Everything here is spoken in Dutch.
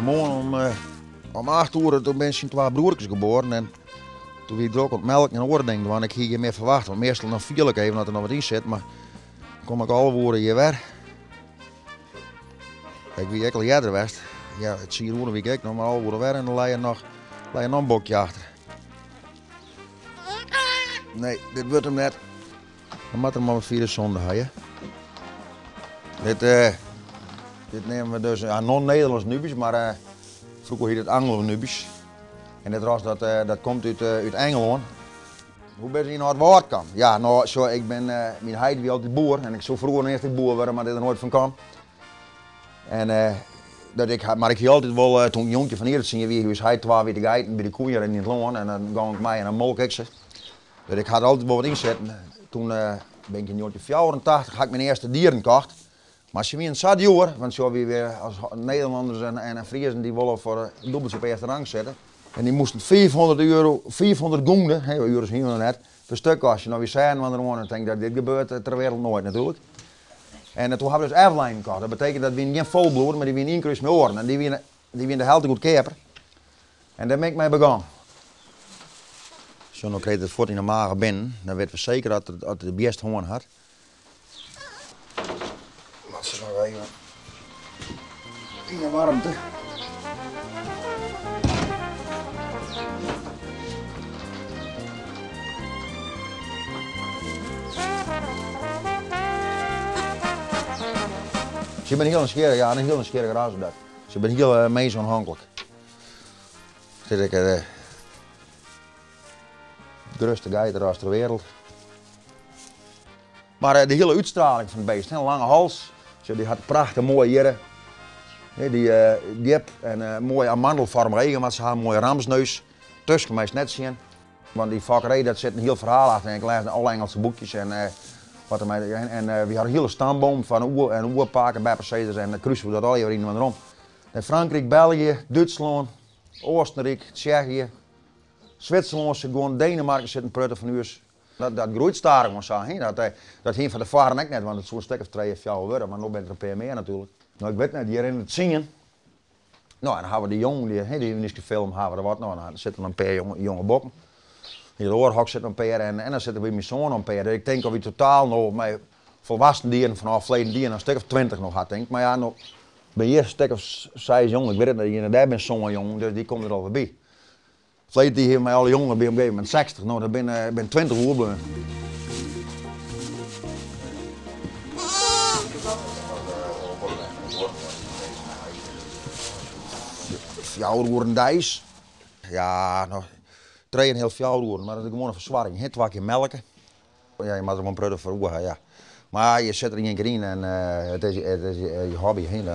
Vanmorgen om 8 uur toen ben ik twee broertjes geboren. En toen wie ik er ook op melk en oren denk, want ik hier meer verwacht. Want meestal dan viel ik even dat er nog wat in zit, maar kom ik al woorden hier weer. Ik wie ik al eerder geweest. Ja, het zie je hoe wie ik nog maar al woorden weer en dan lei je nog een bokje achter. Nee, dit wordt hem net. Dan moet er maar wat vierde zonde hebben. Dit nemen we dus non-Nederlands nubis, maar vroeger heet het Anglo-nubis. En dit ras dat komt uit Engeland. Hoe ben je hier naar het woord kan? Ja, nou, zo, ik ben, mijn heid wie altijd boer en ik zou vroeger eerst een boer worden, maar dit er nooit van kwam. En maar ik ging altijd wel, toen ik jongetje van hier zien, wie was hij twee witte geiten bij de koeien in het loon en dan ging ik mij en dan molk ik ze. Dus ik had altijd wel wat inzetten. Toen ben ik in 1984 had ik mijn eerste dieren gekocht. Maar als je weer een zat jaar, want zo weer als Nederlanders en Friesen die willen voor een dubbeltje op eerste rang zetten. En die moesten 400 gulden, euro's hier nog net, per stuk als je nou weer zijn, want dan denk ik dat dit gebeurt ter wereld nooit natuurlijk. En toen hebben we dus Evelyn gekocht. Dat betekent dat we geen volbloed, maar die weer increase met oren. En die weer de helft goed keper. En daar ben ik mee begonnen. Zo nog kreeg het voort in de maag binnen, dan weten we zeker dat het de beste hoorn had. Laat ze nog even in de warmte. Ze zijn heel nieuwsgierig, ja, een heel nieuwsgierig raas op dat. Ze zijn heel mensonhankelijk. Dit is de grootste geitenras ter wereld. Maar de hele uitstraling van het beest, een lange hals, die had prachtig mooie jaren. Die diep en mooie amandelvorm regen, maar ze had een mooie ramsneus. Tussen kan je net zien. Want die vakkerij, dat zit een heel verhaal achter. Ik lees alle Engelse boekjes en we hadden een hele stamboom van oerpaken, bijperceders en dan kruisen we dat al hier in en rond. In Frankrijk, België, Duitsland, Oostenrijk, Tsjechië, Zwitserland, gewoon Denemarken zitten prutten van uurs. Dat groeit starig maar zo. Dat ging van de varen ook net, want het zo'n stuk of 3 of 4 worden, maar nu ben ik er een paar meer natuurlijk. Nou, ik weet net, hier in het zingen. Nou, en dan hebben we die jongen, die niet gefilmd hebben, er wat nou, dan zitten een paar jonge bokken. In de oorhok zit een paar en dan zitten we mijn zoon een paar. Ik denk dat we totaal nog met volwassen dieren vanaf verleden dieren een stuk of 20 nog had, denk ik. Maar ja, nog ben je een stuk of 6 jongen, ik weet het niet, daar ben zo'n jongen, dus die komt er al bij. Verleden die hier met alle jongen bij op een gegeven moment 60, nou dan ben 20 uur blijven. Fjouwer worden dijs. Ja, nou, trainen heel fjouwer worden, maar dat is gewoon een verzwaring. 2 keer melken. Ja, je moet er gewoon prudden voor ja. Maar je zet er in één keer in en het is je hobby heen.